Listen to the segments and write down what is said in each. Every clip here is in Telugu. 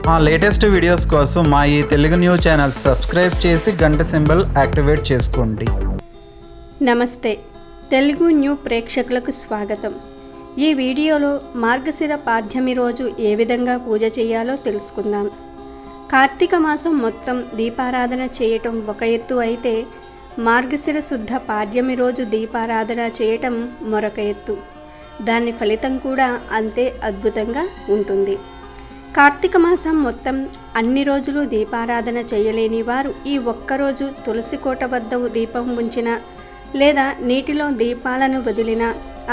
మా లేటెస్ట్ వీడియోస్ కోసం మా ఈ తెలుగు న్యూస్ ఛానల్ సబ్స్క్రైబ్ చేసి గంట సింబల్ యాక్టివేట్ చేసుకోండి. నమస్తే, తెలుగు న్యూ ప్రేక్షకులకు స్వాగతం. ఈ వీడియోలో మార్గశిర పాడ్యమి రోజు ఏ విధంగా పూజ చేయాలో తెలుసుకుందాం. కార్తీక మాసం మొత్తం దీపారాధన చేయటం ఒక ఎత్తు అయితే, మార్గశిర శుద్ధ పాడ్యమి రోజు దీపారాధన చేయటం మరొక ఎత్తు. దాని ఫలితం కూడా అంతే అద్భుతంగా ఉంటుంది. కార్తీక మాసం మొత్తం అన్ని రోజులు దీపారాధన చేయలేని వారు ఈ ఒక్కరోజు తులసి కోట వద్ద దీపం ఉంచిన లేదా నీటిలో దీపాలను వదిలిన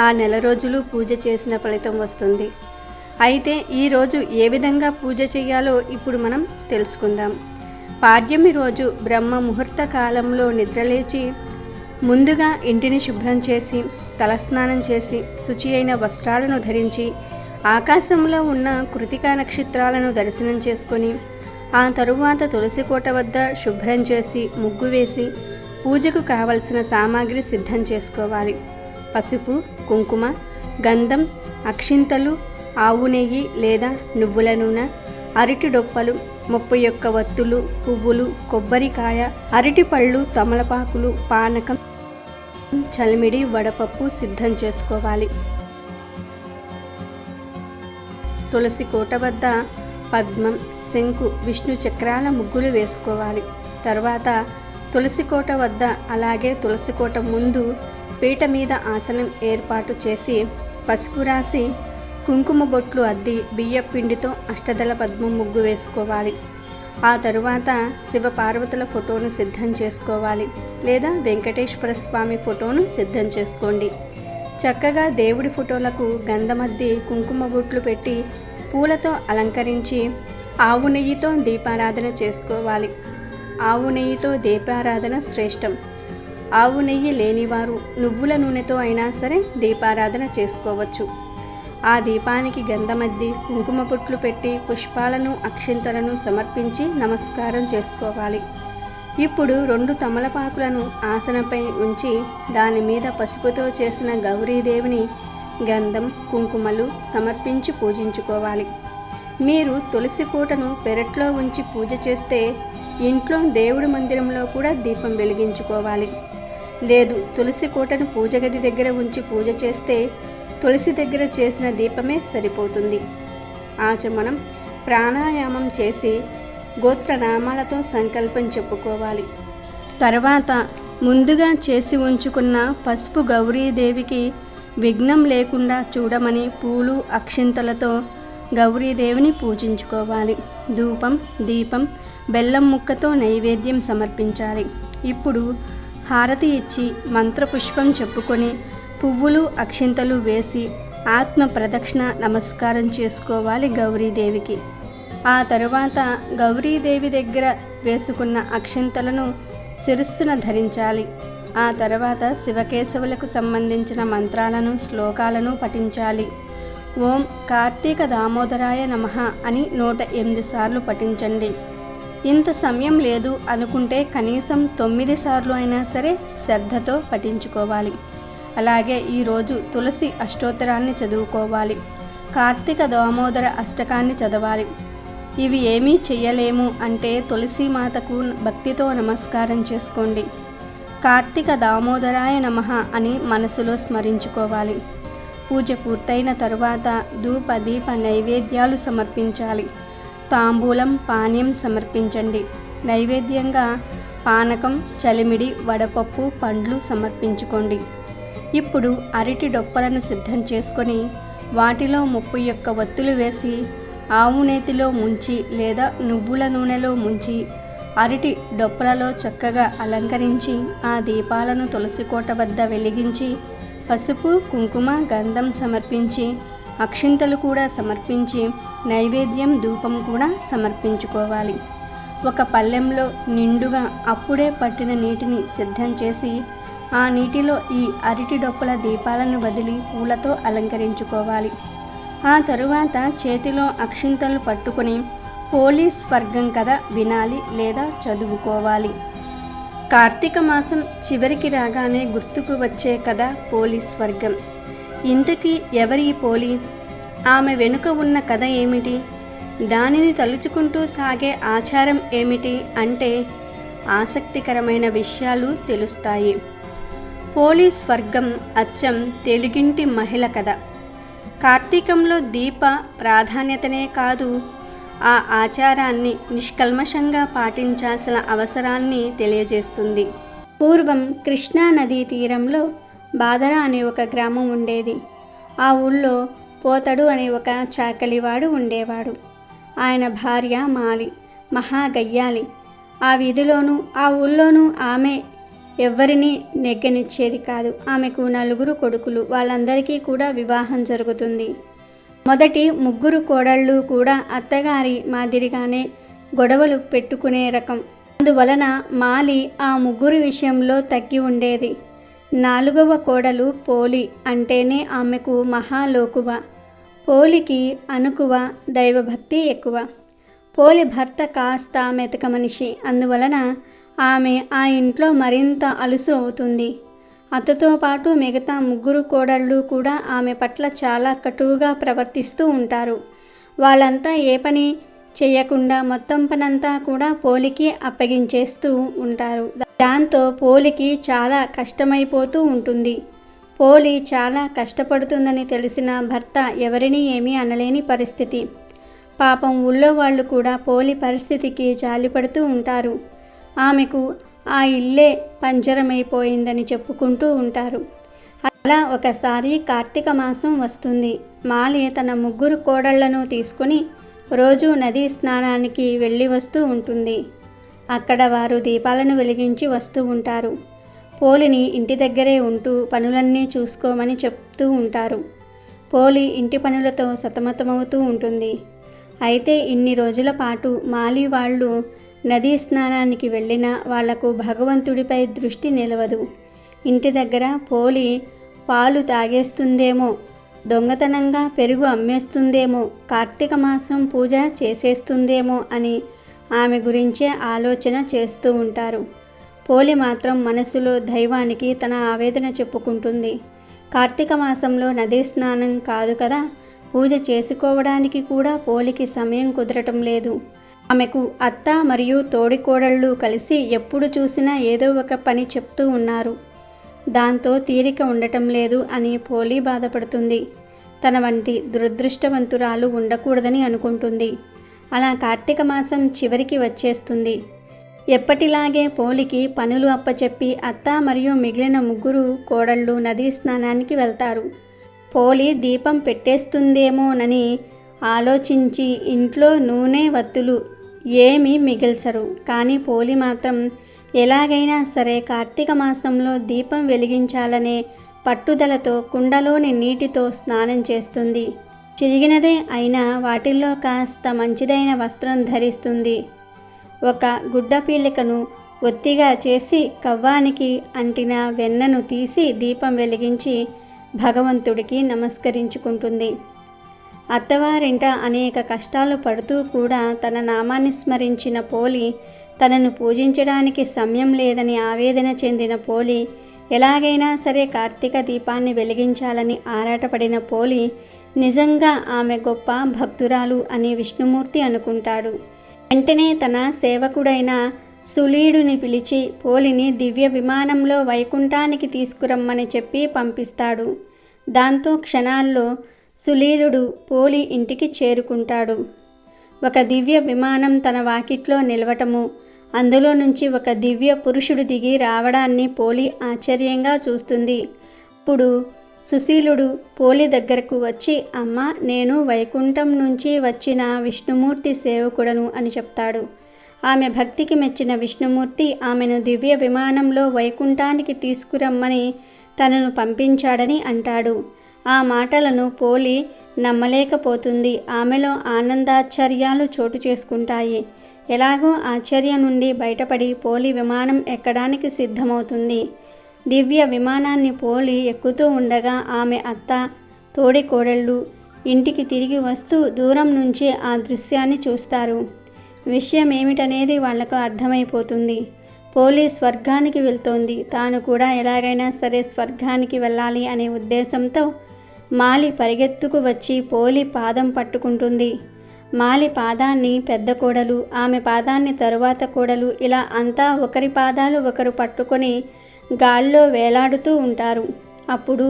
ఆ నెల రోజులు పూజ చేసిన ఫలితం వస్తుంది. అయితే ఈరోజు ఏ విధంగా పూజ చేయాలో ఇప్పుడు మనం తెలుసుకుందాం. పాడ్యమి రోజు బ్రహ్మ ముహూర్త కాలంలో నిద్రలేచి ముందుగా ఇంటిని శుభ్రం చేసి తలస్నానం చేసి శుచి అయిన వస్త్రాలను ధరించి ఆకాశంలో ఉన్న కృతికా నక్షత్రాలను దర్శనం చేసుకొని ఆ తరువాత తులసి కోట వద్ద శుభ్రం చేసి ముగ్గు వేసి పూజకు కావలసిన సామాగ్రి సిద్ధం చేసుకోవాలి. పసుపు, కుంకుమ, గంధం, అక్షింతలు, ఆవు నెయ్యి లేదా నువ్వుల నూనె, అరటి డొప్పలు, 31 వత్తులు, పువ్వులు, కొబ్బరికాయ, అరటిపళ్ళు, తమలపాకులు, పానకం, చలిమిడి, వడపప్పు సిద్ధం చేసుకోవాలి. తులసి కోట వద్ద పద్మం, శంకు, విష్ణు చక్రాల ముగ్గులు వేసుకోవాలి. తర్వాత తులసి కోట వద్ద అలాగే తులసి కోట ముందు పీట మీద ఆసనం ఏర్పాటు చేసి పసుపు రాసి కుంకుమ బొట్లు అద్ది బియ్యం పిండితో అష్టదళ పద్మం ముగ్గు వేసుకోవాలి. ఆ తరువాత శివ పార్వతుల ఫోటోను సిద్ధం చేసుకోవాలి లేదా వెంకటేశ్వర స్వామి ఫోటోను సిద్ధం చేసుకోండి. చక్కగా దేవుడి ఫోటోలకు గంధమద్ది కుంకుమ బొట్లు పెట్టి పూలతో అలంకరించి ఆవు నెయ్యితో దీపారాధన చేసుకోవాలి. ఆవు నెయ్యితో దీపారాధన శ్రేష్టం. ఆవు నెయ్యి లేనివారు నువ్వుల నూనెతో అయినా సరే దీపారాధన చేసుకోవచ్చు. ఆ దీపానికి గంధమద్ది కుంకుమ బొట్లు పెట్టి పుష్పాలను అక్షింతలను సమర్పించి నమస్కారం చేసుకోవాలి. ఇప్పుడు 2 తమలపాకులను ఆసనపై ఉంచి దాని మీద పసుపుతో చేసిన గౌరీదేవిని గంధం, కుంకుమలు సమర్పించి పూజించుకోవాలి. మీరు తులసి కోటను పెరట్లో ఉంచి పూజ చేస్తే ఇంట్లో దేవుడి మందిరంలో కూడా దీపం వెలిగించుకోవాలి. లేదు, తులసి కోటను పూజ గది దగ్గర ఉంచి పూజ చేస్తే తులసి దగ్గర చేసిన దీపమే సరిపోతుంది. ఆచమనం, ప్రాణాయామం చేసి గోత్రనామాలతో సంకల్పం చెప్పుకోవాలి. తర్వాత ముందుగా చేసి ఉంచుకున్న పసుపు గౌరీదేవికి విఘ్నం లేకుండా చూడమని పూలు అక్షింతలతో గౌరీదేవిని పూజించుకోవాలి. ధూపం, దీపం, బెల్లం ముక్కతో నైవేద్యం సమర్పించాలి. ఇప్పుడు హారతి ఇచ్చి మంత్రపుష్పం చెప్పుకొని పువ్వులు అక్షింతలు వేసి ఆత్మ ప్రదక్షిణ నమస్కారం చేసుకోవాలి గౌరీదేవికి. ఆ తరువాత గౌరీదేవి దగ్గర వేసుకున్న అక్షింతలను శిరస్సున ధరించాలి. ఆ తర్వాత శివకేశవులకు సంబంధించిన మంత్రాలను శ్లోకాలను పఠించాలి. ఓం కార్తీక దామోదరాయ నమః అని 108 సార్లు పఠించండి. ఇంత సమయం లేదు అనుకుంటే కనీసం 9 సార్లు అయినా సరే శ్రద్ధతో పఠించుకోవాలి. అలాగే ఈరోజు తులసి అష్టోత్తరాన్ని చదువుకోవాలి. కార్తీక దామోదర అష్టకాన్ని చదవాలి. ఇవి ఏమీ చెయ్యలేము అంటే తులసి మాతకు భక్తితో నమస్కారం చేసుకోండి. కార్తీక దామోదరాయ నమః అని మనసులో స్మరించుకోవాలి. పూజ పూర్తయిన తరువాత ధూప దీప నైవేద్యాలు సమర్పించాలి. తాంబూలం, పానీయం సమర్పించండి. నైవేద్యంగా పానకం, చలిమిడి, వడపప్పు, పండ్లు సమర్పించుకోండి. ఇప్పుడు అరటి డొప్పలను సిద్ధం చేసుకొని వాటిలో 31 వత్తులు వేసి ఆవు నేతిలో ముంచి లేదా నువ్వుల నూనెలో ముంచి అరటి డొప్పలలో చక్కగా అలంకరించి ఆ దీపాలను తులసి కోట వద్ద వెలిగించి పసుపు, కుంకుమ, గంధం సమర్పించి అక్షింతలు కూడా సమర్పించి నైవేద్యం ధూపం కూడా సమర్పించుకోవాలి. ఒక పళ్ళెంలో నిండుగా అప్పుడే పట్టిన నీటిని సిద్ధం చేసి ఆ నీటిలో ఈ అరటి డొప్పల దీపాలను వదిలి పూలతో అలంకరించుకోవాలి. ఆ తరువాత చేతిలో అక్షింతలు పట్టుకొని పోలీస్ వర్గం కథ వినాలి లేదా చదువుకోవాలి. కార్తీక మాసం చివరికి రాగానే గుర్తుకు వచ్చే కథ పోలీస్ వర్గం. ఇంతకీ ఎవరి పోలి? ఆమె వెనుక ఉన్న కథ ఏమిటి? దానిని తలుచుకుంటూ సాగే ఆచారం ఏమిటి అంటే ఆసక్తికరమైన విషయాలు తెలుస్తాయి. పోలీస్ వర్గం అచ్చం తెలుగింటి మహిళ కథ. కార్తీకంలో దీప ప్రాధాన్యతనే కాదు, ఆ ఆచారాన్ని నిష్కల్మషంగా పాటించాల్సిన అవసరాన్ని తెలియజేస్తుంది. పూర్వం కృష్ణా నదీ తీరంలో బాదర అనే ఒక గ్రామం ఉండేది. ఆ ఊళ్ళో పోతడు అనే ఒక చాకలివాడు ఉండేవాడు. ఆయన భార్య మాలి మహాగయ్యాలి. ఆ వీధిలోనూ ఆ ఊళ్ళోనూ ఆమె ఎవ్వరినీ నెగ్గనిచ్చేది కాదు. ఆమెకు 4 కొడుకులు. వాళ్ళందరికీ కూడా వివాహం జరుగుతుంది. మొదటి 3 కోడళ్ళు కూడా అత్తగారి మాదిరిగానే గొడవలు పెట్టుకునే రకం. అందువలన మాలి ఆ 3 విషయంలో తగ్గి ఉండేది. 4వ కోడలు పోలి అంటేనే ఆమెకు మహాలోకువ. పోలికి అనుకువ, దైవభక్తి ఎక్కువ. పోలి భర్త కాస్త మెతక మనిషి. అందువలన ఆమె ఆ ఇంట్లో మరింత అలుసు అవుతుంది. అత్తతో పాటు మిగతా 3 కోడళ్ళు కూడా ఆమె పట్ల చాలా కటువుగా ప్రవర్తిస్తూ ఉంటారు. వాళ్ళంతా ఏ పని చేయకుండా మొత్తం పనంతా కూడా పోలికి అప్పగించేస్తూ ఉంటారు. దాంతో పోలికి చాలా కష్టమైపోతూ ఉంటుంది. పోలి చాలా కష్టపడుతుందని తెలిసిన భర్త ఎవరినీ ఏమీ అనలేని పరిస్థితి. పాపం ఊళ్ళో వాళ్ళు కూడా పోలి పరిస్థితికి జాలిపడుతూ ఉంటారు. ఆమెకు ఆ ఇల్లే పంజరమైపోయిందని చెప్పుకుంటూ ఉంటారు. అలా ఒకసారి కార్తీక మాసం వస్తుంది. మాలి తన 3 కోడళ్లను తీసుకుని రోజు నదీ స్నానానికి వెళ్ళి వస్తూ ఉంటుంది. అక్కడ వారు దీపాలను వెలిగించి వస్తూ ఉంటారు. పోలిని ఇంటి దగ్గరే ఉంటూ పనులన్నీ చూసుకోమని చెప్తూ ఉంటారు. పోలి ఇంటి పనులతో సతమతమవుతూ ఉంటుంది. అయితే ఇన్ని రోజుల పాటు మాలి వాళ్ళు నదీ స్నానానికి వెళ్ళినా వాళ్లకు భగవంతుడిపై దృష్టి నిలవదు. ఇంటి దగ్గర పోలి పాలు తాగేస్తుందేమో, దొంగతనంగా పెరుగు అమ్మేస్తుందేమో, కార్తీక మాసం పూజ చేసేస్తుందేమో అని ఆమె గురించే ఆలోచన చేస్తూ ఉంటారు. పోలి మాత్రం మనసులో దైవానికి తన ఆవేదన చెప్పుకుంటుంది. కార్తీక మాసంలో నదీ స్నానం కాదు కదా, పూజ చేసుకోవడానికి కూడా పోలికి సమయం కుదరటం లేదు. ఆమెకు అత్త మరియు తోడికోడళ్ళు కలిసి ఎప్పుడు చూసినా ఏదో ఒక పని చెప్తూ ఉన్నారు. దాంతో తీరిక ఉండటం లేదు అని పోలి బాధపడుతుంది. తన వంటి దురదృష్టవంతురాలు ఉండకూడదని అనుకుంటుంది. అలా కార్తీక మాసం చివరికి వచ్చేస్తుంది. ఎప్పటిలాగే పోలికి పనులు అప్పచెప్పి అత్త మరియు మిగిలిన 3 కోడళ్ళు నదీ స్నానానికి వెళ్తారు. పోలి దీపం పెట్టేస్తుందేమోనని ఆలోచించి ఇంట్లో నూనె వత్తులు ఏమీ మిగిల్చరు. కానీ పోలి మాత్రం ఎలాగైనా సరే కార్తీక మాసంలో దీపం వెలిగించాలనే పట్టుదలతో కుండలోని నీటితో స్నానం చేస్తుంది. చిరిగినదే అయినా వాటిల్లో కాస్త మంచిదైన వస్త్రం ధరిస్తుంది. ఒక గుడ్డ పీలికను ఒత్తిగా చేసి కవ్వానికి అంటిన వెన్నను తీసి దీపం వెలిగించి భగవంతుడికి నమస్కరించుకుంటుంది. అత్తవారింట అనేక కష్టాలు పడుతూ కూడా తన నామాన్ని స్మరించిన పోలి, తనను పూజించడానికి సమయం లేదని ఆవేదన చెందిన పోలి, ఎలాగైనా సరే కార్తీక దీపాన్ని వెలిగించాలని ఆరాటపడిన పోలి నిజంగా ఆమె గొప్ప భక్తురాలు అని విష్ణుమూర్తి అనుకుంటాడు. వెంటనే తన సేవకుడైన సులీడుని పిలిచి పోలిని దివ్య విమానంలో వైకుంఠానికి తీసుకురమ్మని చెప్పి పంపిస్తాడు. దాంతో క్షణాల్లో సులీలుడు పోలి ఇంటికి చేరుకుంటాడు. ఒక దివ్య విమానం తన వాకిట్లో నిలవటము, అందులో నుంచి ఒక దివ్య పురుషుడు దిగి రావడాన్ని పోలి ఆశ్చర్యంగా చూస్తుంది. అప్పుడు సుశీలుడు పోలి దగ్గరకు వచ్చి, అమ్మ, నేను వైకుంఠం నుంచి వచ్చిన విష్ణుమూర్తి సేవకుడను అని చెప్తాడు. ఆమె భక్తికి మెచ్చిన విష్ణుమూర్తి ఆమెను దివ్య విమానంలో వైకుంఠానికి తీసుకురమ్మని తనను పంపించాడని అంటాడు. ఆ మాటలను పోలి నమ్మలేకపోతుంది. ఆమెలో ఆనందాశ్చర్యాలు చోటు చేసుకుంటాయి. ఎలాగో ఆశ్చర్యం నుండి బయటపడి పోలి విమానం ఎక్కడానికి సిద్ధమవుతుంది. దివ్య విమానాన్ని పోలి ఎక్కుతూ ఉండగా ఆమె అత్త, తోడి కోడళ్ళు ఇంటికి తిరిగి వస్తూ దూరం నుంచే ఆ దృశ్యాన్ని చూస్తారు. విషయం ఏమిటనేది వాళ్లకు అర్థమైపోతుంది. పోలి స్వర్గానికి వెళ్తోంది. తాను కూడా ఎలాగైనా సరే స్వర్గానికి వెళ్ళాలి అనే ఉద్దేశంతో మాలి పరిగెత్తుకు వచ్చి పోలి పాదం పట్టుకుంటుంది. మాలి పాదాన్ని పెద్ద కోడలు, ఆమె పాదాన్ని తరువాత కోడలు, ఇలా అంతా ఒకరి పాదాలు ఒకరు పట్టుకొని గాల్లో వేలాడుతూ ఉంటారు. అప్పుడు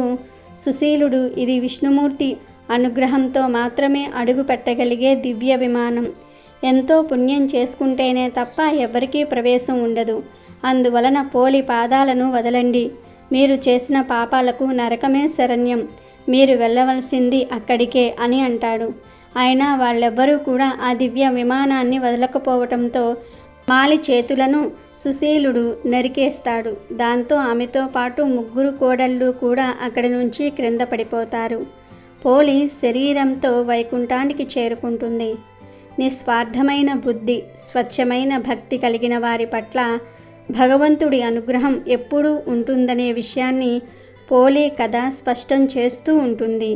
సుశీలుడు, ఇది విష్ణుమూర్తి అనుగ్రహంతో మాత్రమే అడుగు పెట్టగలిగే దివ్య విమానం. ఎంతో పుణ్యం చేసుకుంటేనే తప్ప ఎవరికీ ప్రవేశం ఉండదు. అందువలన పోలి పాదాలను వదలండి. మీరు చేసిన పాపాలకు నరకమే శరణ్యం. మీరు వెళ్ళవలసింది అక్కడికే అని అంటాడు. అయినా వాళ్ళెవ్వరూ కూడా ఆ దివ్య విమానాన్ని వదలకపోవటంతో మాలి చేతులను సుశీలుడు నరికేస్తాడు. దాంతో ఆమెతో పాటు 3 కోడళ్ళు కూడా అక్కడి నుంచి క్రింద పడిపోతారు. పోలి శరీరంతో వైకుంఠానికి చేరుకుంటుంది. నిస్వార్థమైన బుద్ధి, స్వచ్ఛమైన భక్తి కలిగిన వారి పట్ల భగవంతుడి అనుగ్రహం ఎప్పుడూ ఉంటుందనే విషయాన్ని పోలి కథ స్పష్టం చేస్తూ ఉంటుంది.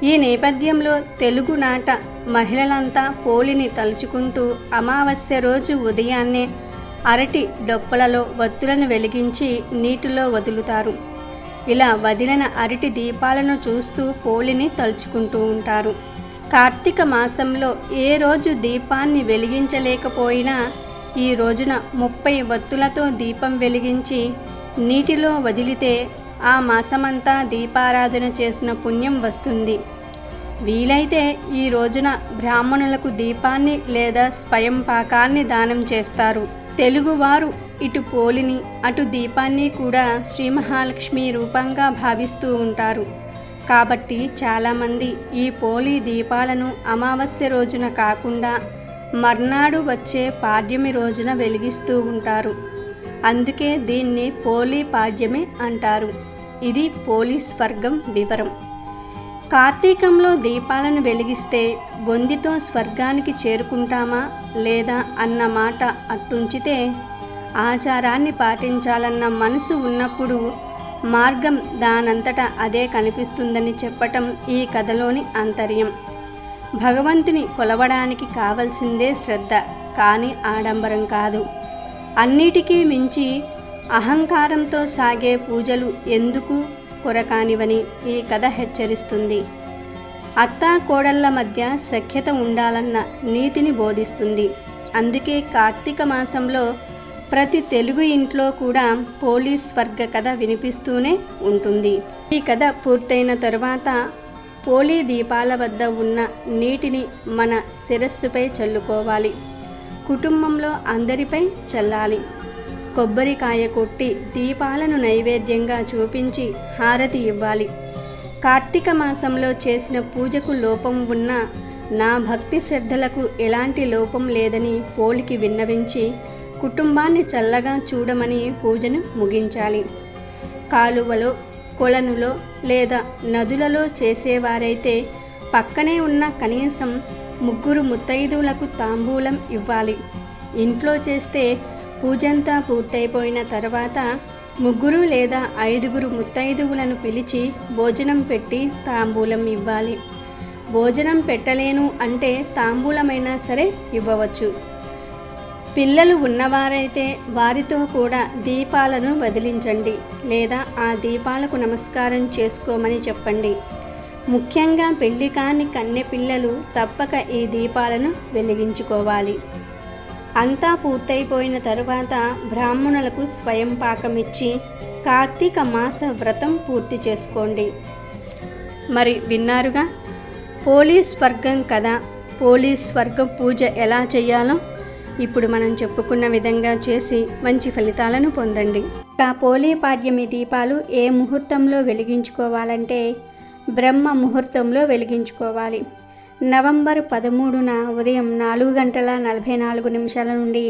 ఈ నేపథ్యంలో తెలుగునాట మహిళలంతా పోలిని తలుచుకుంటూ అమావాస్య రోజు ఉదయాన్నే అరటి డొప్పలలో వత్తులను వెలిగించి నీటిలో వదులుతారు. ఇలా వదిలిన అరటి దీపాలను చూస్తూ పోలిని తలుచుకుంటూ ఉంటారు. కార్తీక మాసంలో ఏ రోజు దీపాన్ని వెలిగించలేకపోయినా ఈ రోజున 30 వత్తులతో దీపం వెలిగించి నీటిలో వదిలితే ఆ మాసమంతా దీపారాధన చేసిన పుణ్యం వస్తుంది. వీలైతే ఈ రోజున బ్రాహ్మణులకు దీపాన్ని లేదా స్వయం పాకాన్ని దానం చేస్తారు. తెలుగువారు ఇటు పోలిని అటు దీపాన్ని కూడా శ్రీ మహాలక్ష్మి రూపంగా భావిస్తూ ఉంటారు. కాబట్టి చాలామంది ఈ పోలి దీపాలను అమావాస్య రోజున కాకుండా మర్నాడు వచ్చే పాడ్యమి రోజున వెలిగిస్తూ ఉంటారు. అందుకే దీన్ని పోలి పాడ్యమి అంటారు. ఇది పోలి స్వర్గం వివరం. కార్తీకంలో దీపాలను వెలిగిస్తే బొందితో స్వర్గానికి చేరుకుంటామా లేదా అన్న మాట అట్టుంచితే, ఆచారాన్ని పాటించాలన్న మనసు ఉన్నప్పుడు మార్గం దానంతటా అదే కనిపిస్తుందని చెప్పటం ఈ కథలోని ఆంతర్యం. భగవంతుని కొలవడానికి కావలసిందే శ్రద్ధ, కానీ ఆడంబరం కాదు. అన్నిటికీ మించి అహంకారంతో సాగే పూజలు ఎందుకు కొరకానివని ఈ కథ హెచ్చరిస్తుంది. అత్తా కోడళ్ల మధ్య సఖ్యత ఉండాలన్న నీతిని బోధిస్తుంది. అందుకే కార్తీక మాసంలో ప్రతి తెలుగు ఇంట్లో కూడా పోలి స్వర్గ కథ వినిపిస్తూనే ఉంటుంది. ఈ కథ పూర్తయిన తరువాత పోలి దీపాల వద్ద ఉన్న నీటిని మన శిరస్సుపై చల్లుకోవాలి. కుటుంబంలో అందరిపై చల్లాలి. కొబ్బరికాయ కొట్టి దీపాలను నైవేద్యంగా చూపించి హారతి ఇవ్వాలి. కార్తీక మాసంలో చేసిన పూజకు లోపం ఉన్నా నా భక్తి శ్రద్ధలకు ఎలాంటి లోపం లేదని పోలికి విన్నవించి కుటుంబాన్ని చల్లగా చూడమని పూజను ముగించాలి. కాలువలో, కొలనులో లేదా నదులలో చేసేవారైతే పక్కనే ఉన్న కనీసం 3 ముత్తైదువులకు తాంబూలం ఇవ్వాలి. ఇంట్లో చేస్తే పూజంతా పూర్తయిపోయిన తర్వాత 3 లేదా 5 ముత్తైదువులను పిలిచి భోజనం పెట్టి తాంబూలం ఇవ్వాలి. భోజనం పెట్టలేను అంటే తాంబూలమైనా సరే ఇవ్వవచ్చు. పిల్లలు ఉన్నవారైతే వారితో కూడా దీపాలను వదిలించండి లేదా ఆ దీపాలకు నమస్కారం చేసుకోమని చెప్పండి. ముఖ్యంగా పెళ్లి కాని కన్నె పిల్లలు తప్పక ఈ దీపాలను వెలిగించుకోవాలి. అంతా పూర్తయిపోయిన తరువాత బ్రాహ్మణులకు స్వయం పాకం ఇచ్చి కార్తీక మాస వ్రతం పూర్తి చేసుకోండి. మరి విన్నారుగా పోలి స్వర్గం కథ. పోలి స్వర్గం పూజ ఎలా చేయాలో ఇప్పుడు మనం చెప్పుకున్న విధంగా చేసి మంచి ఫలితాలను పొందండి. ఆ పోలి పాడ్యమి దీపాలు ఏ ముహూర్తంలో వెలిగించుకోవాలంటే బ్రహ్మ ముహూర్తంలో వెలిగించుకోవాలి. నవంబర్ 13న ఉదయం 4:44 నుండి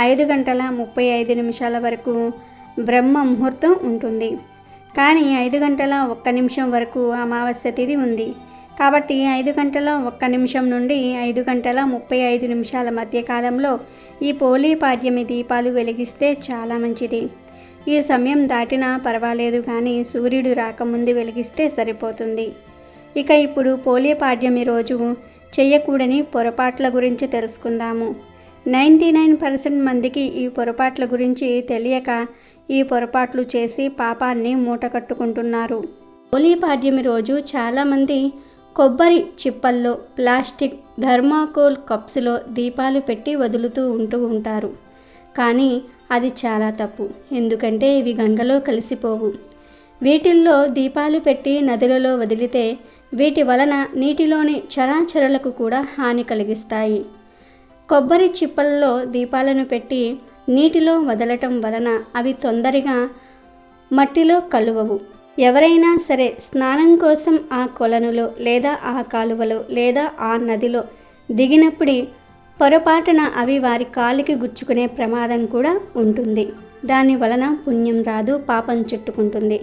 5:35 వరకు బ్రహ్మ ముహూర్తం ఉంటుంది. కానీ 5:01 వరకు అమావాస్య తిథి ఉంది. కాబట్టి 5:01 నుండి 5:35 మధ్య కాలంలో ఈ పోలి పాడ్యమి దీపాలు వెలిగిస్తే చాలా మంచిది. ఈ సమయం దాటినా పర్వాలేదు, కానీ సూర్యుడు రాకముందు వెలిగిస్తే సరిపోతుంది. ఇక ఇప్పుడు పోలి పాడ్యమి రోజు చేయకూడని పొరపాట్ల గురించి తెలుసుకుందాము. 99% మందికి ఈ పొరపాట్ల గురించి తెలియక ఈ పొరపాట్లు చేసి పాపాన్ని మూటకట్టుకుంటున్నారు. పోలి పాడ్యమి రోజు చాలామంది కొబ్బరి చిప్పల్లో ప్లాస్టిక్ థర్మాకోల్ కప్స్లో దీపాలు పెట్టి వదులుతూ ఉంటారు. కానీ అది చాలా తప్పు. ఎందుకంటే ఇవి గంగలో కలిసిపోవు. వీటిల్లో దీపాలు పెట్టి నదులలో వదిలితే వీటి వలన నీటిలోని చరాచరులకు కూడా హాని కలిగిస్తాయి. కొబ్బరి చిప్పల్లో దీపాలను పెట్టి నీటిలో వదలటం వలన అవి తొందరగా మట్టిలో కలువవు. ఎవరైనా సరే స్నానం కోసం ఆ కొలనులో లేదా ఆ కాలువలో లేదా ఆ నదిలో దిగినప్పుడు పొరపాటున అవి వారి కాలికి గుచ్చుకునే ప్రమాదం కూడా ఉంటుంది. దాని వలన పుణ్యం రాదు, పాపం చుట్టుకుంటుంది.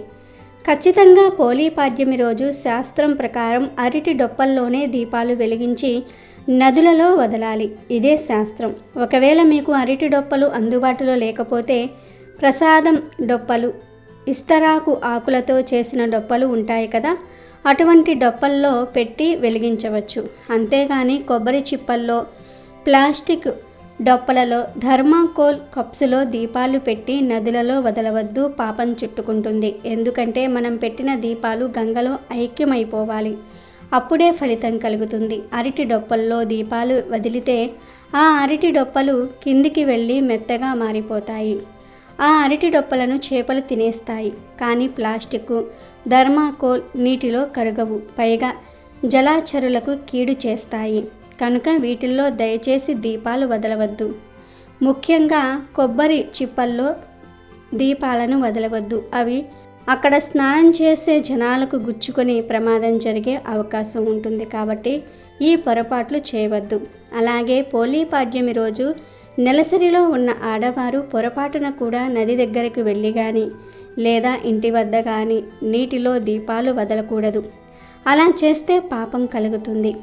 ఖచ్చితంగా పోలీపాడ్యమి రోజు శాస్త్రం ప్రకారం అరటి డొప్పల్లోనే దీపాలు వెలిగించి నదులలో వదలాలి. ఇదే శాస్త్రం. ఒకవేళ మీకు అరటి డొప్పలు అందుబాటులో లేకపోతే ప్రసాదం డొప్పలు, ఇస్తరాకు ఆకులతో చేసిన డొప్పలు ఉంటాయి కదా, అటువంటి డొప్పల్లో పెట్టి వెలిగించవచ్చు. అంతేగాని కొబ్బరి చిప్పల్లో, ప్లాస్టిక్ డొప్పలలో, థర్మాకోల్ కప్స్లో దీపాలు పెట్టి నదులలో వదలవద్దు, పాపం చుట్టుకుంటుంది. ఎందుకంటే మనం పెట్టిన దీపాలు గంగలో ఐక్యమైపోవాలి. అప్పుడే ఫలితం కలుగుతుంది. అరటి డొప్పల్లో దీపాలు వదిలితే ఆ అరటి డొప్పలు కిందికి వెళ్ళి మెత్తగా మారిపోతాయి. ఆ అరటి డొప్పలను చేపలు తినేస్తాయి. కానీ ప్లాస్టిక్, థర్మాకోల్ నీటిలో కరగవు, పైగా జలచరులకు కీడు చేస్తాయి. కనుక వీటిల్లో దయచేసి దీపాలు వదలవద్దు. ముఖ్యంగా కొబ్బరి చిప్పల్లో దీపాలను వదలవద్దు. అవి అక్కడ స్నానం చేసే జనాలకు గుచ్చుకొని ప్రమాదం జరిగే అవకాశం ఉంటుంది. కాబట్టి ఈ పొరపాట్లు చేయవద్దు. అలాగే పోలీపాడ్యమి రోజు నెలసరిలో ఉన్న ఆడవారు పొరపాటున కూడా నది దగ్గరకు వెళ్ళి కానీ లేదా ఇంటి వద్ద కానీ నీటిలో దీపాలు వదలకూడదు. అలా చేస్తే పాపం కలుగుతుంది.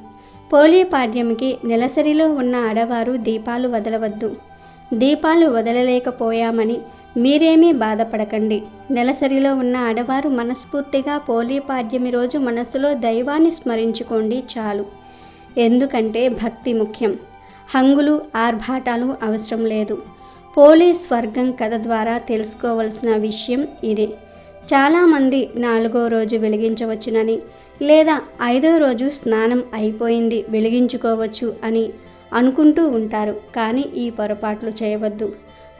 పోలీపాడ్యమికి నెలసరిలో ఉన్న ఆడవారు దీపాలు వదలవద్దు. దీపాలు వదలలేకపోయామని మీరేమీ బాధపడకండి. నెలసరిలో ఉన్న ఆడవారు మనస్ఫూర్తిగా పోలీపాడ్యమి రోజు మనసులో దైవాన్ని స్మరించుకోండి చాలు. ఎందుకంటే భక్తి ముఖ్యం. హంగులు, ఆర్భాటాలు అవసరం లేదు. పోలీ స్వర్గం కథ ద్వారా తెలుసుకోవలసిన విషయం ఇదే. చాలామంది 4వ రోజు వెలిగించవచ్చునని లేదా 5వ రోజు స్నానం అయిపోయింది వెలిగించుకోవచ్చు అని అనుకుంటూ ఉంటారు. కానీ ఈ పొరపాట్లు చేయవద్దు.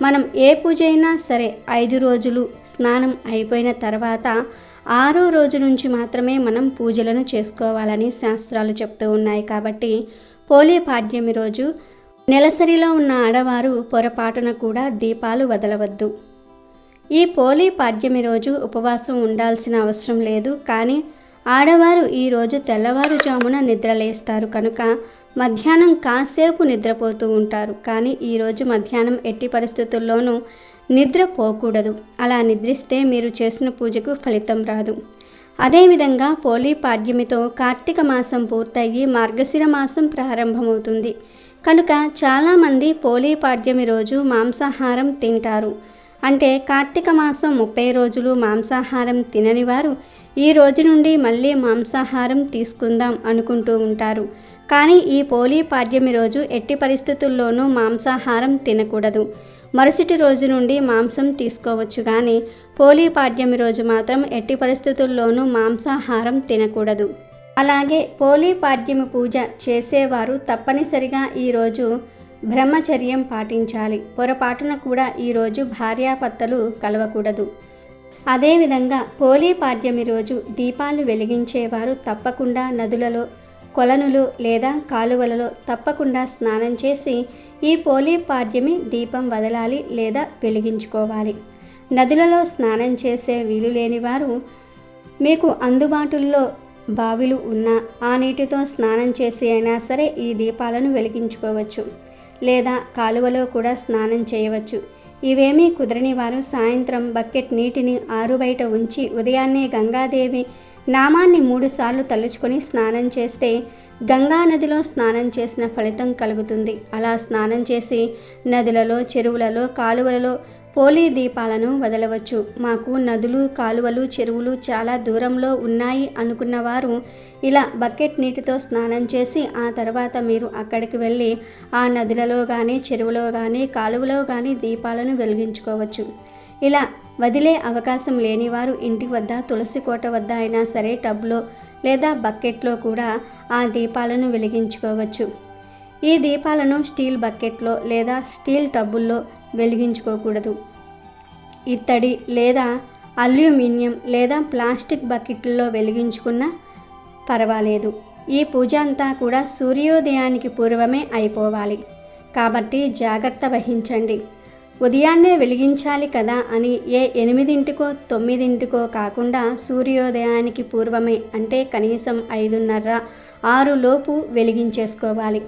మనం ఏ పూజ అయినా సరే 5 రోజులు స్నానం అయిపోయిన తర్వాత 6వ రోజు నుంచి మాత్రమే మనం పూజలను చేసుకోవాలని శాస్త్రాలు చెప్తూ ఉన్నాయి. కాబట్టి పోలీపాడ్యమి రోజు నెలసరిలో ఉన్న ఆడవారు పొరపాటున కూడా దీపాలు వదలవద్దు. ఈ పోలీపాడ్యమి రోజు ఉపవాసం ఉండాల్సిన అవసరం లేదు. కానీ ఆడవారు ఈరోజు తెల్లవారుజామున నిద్రలేస్తారు కనుక మధ్యాహ్నం కాసేపు నిద్రపోతూ ఉంటారు. కానీ ఈరోజు మధ్యాహ్నం ఎట్టి పరిస్థితుల్లోనూ నిద్రపోకూడదు. అలా నిద్రిస్తే మీరు చేసిన పూజకు ఫలితం రాదు. అదేవిధంగా పోలీపాడ్యమితో కార్తీక మాసం పూర్తయ్యి మార్గశిర మాసం ప్రారంభమవుతుంది. కనుక చాలామంది పోలీపాడ్యమి రోజు మాంసాహారం తింటారు. అంటే కార్తీక మాసం 30 రోజులు మాంసాహారం తినని వారు ఈ రోజు నుండి మళ్ళీ మాంసాహారం తీసుకుందాం అనుకుంటూ ఉంటారు. కానీ ఈ పోలీపాడ్యమి రోజు ఎట్టి పరిస్థితుల్లోనూ మాంసాహారం తినకూడదు. మరుసటి రోజు నుండి మాంసం తీసుకోవచ్చు. కానీ పోలీపాడ్యమి రోజు మాత్రం ఎట్టి పరిస్థితుల్లోనూ మాంసాహారం తినకూడదు. అలాగే పోలీపాడ్యమి పూజ చేసేవారు తప్పనిసరిగా ఈరోజు బ్రహ్మచర్యం పాటించాలి. పొరపాటున కూడా ఈరోజు భార్యాభర్తలు కలవకూడదు. అదేవిధంగా పోలీపాడ్యమి రోజు దీపాలు వెలిగించేవారు తప్పకుండా నదులలో, కొలనులు లేదా కాలువలలో తప్పకుండా స్నానం చేసి ఈ పోలీపాడ్యమి దీపం వదలాలి లేదా వెలిగించుకోవాలి. నదులలో స్నానం చేసే వీలు లేని వారు మీకు అందుబాటులో బావిలు ఉన్నా ఆ నీటితో స్నానం చేసి అయినా సరే ఈ దీపాలను వెలిగించుకోవచ్చు. లేదా కాలువలో కూడా స్నానం చేయవచ్చు. ఇవేమీ కుదరని వారు సాయంత్రం బకెట్ నీటిని ఆరుబయట ఉంచి ఉదయాన్నే గంగాదేవి నామాన్ని 3 సార్లు తలుచుకొని స్నానం చేస్తే గంగా నదిలో స్నానం చేసిన ఫలితం కలుగుతుంది. అలా స్నానం చేసి నదులలో, చెరువులలో, కాలువలలో పోలీ దీపాలను వదలవచ్చు. మాకు నదులు, కాలువలు, చెరువులు చాలా దూరంలో ఉన్నాయి అనుకున్నవారు ఇలా బకెట్ నీటితో స్నానం చేసి ఆ తర్వాత మీరు అక్కడికి వెళ్ళి ఆ నదులలో కానీ, చెరువులో కానీ, కాలువలో కానీ దీపాలను వెలిగించుకోవచ్చు. ఇలా వదిలే అవకాశం లేనివారు ఇంటి వద్ద తులసి కోట వద్ద అయినా సరే టబ్లో లేదా బకెట్లో కూడా ఆ దీపాలను వెలిగించుకోవచ్చు. ఈ దీపాలను స్టీల్ బకెట్లో లేదా స్టీల్ టబ్బుల్లో వెలిగించుకోకూడదు. ఇత్తడి లేదా అల్యూమినియం లేదా ప్లాస్టిక్ బకెట్లలో వెలిగించుకున్నా పర్వాలేదు. ఈ పూజ అంతా కూడా సూర్యోదయానికి పూర్వమే అయిపోవాలి. కాబట్టి జాగ్రత్త వహించండి. ఉదయాన్నే వెలిగించాలి కదా అని 8కో 9కో కాకుండా సూర్యోదయానికి పూర్వమే, అంటే కనీసం 5:30, 6 లోపు వెలిగించేసుకోవాలి.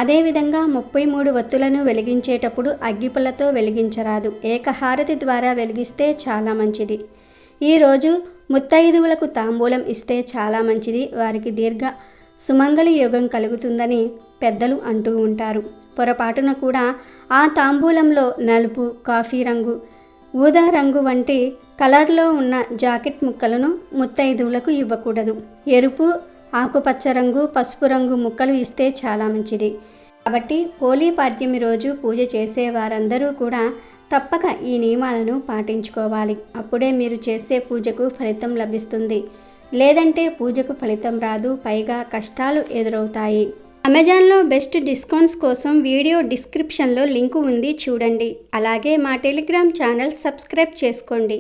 అదేవిధంగా 33 వత్తులను వెలిగించేటప్పుడు అగ్గిపుల్లతో వెలిగించరాదు. ఏకహారతి ద్వారా వెలిగిస్తే చాలా మంచిది. ఈరోజు ముత్తైదువులకు తాంబూలం ఇస్తే చాలా మంచిది. వారికి దీర్ఘ సుమంగళి యోగం కలుగుతుందని పెద్దలు అంటూ ఉంటారు. పొరపాటున కూడా ఆ తాంబూలంలో నలుపు, కాఫీ రంగు, ఊదా రంగు వంటి కలర్లో ఉన్న జాకెట్ ముక్కలను ముత్తైదువులకు ఇవ్వకూడదు. ఎరుపు, ఆకుపచ్చ రంగు, పసుపు రంగు ముక్కలు ఇస్తే చాలా మంచిది. కాబట్టి హోలీ పాడ్యమి రోజు పూజ చేసే వారందరూ కూడా తప్పక ఈ నియమాలను పాటించుకోవాలి. అప్పుడే మీరు చేసే పూజకు ఫలితం లభిస్తుంది. లేదంటే పూజకు ఫలితం రాదు, పైగా కష్టాలు ఎదురవుతాయి. అమెజాన్లో బెస్ట్ డిస్కౌంట్స్ కోసం వీడియో డిస్క్రిప్షన్లో లింకు ఉంది, చూడండి. అలాగే మా టెలిగ్రామ్ ఛానల్ సబ్స్క్రైబ్ చేసుకోండి.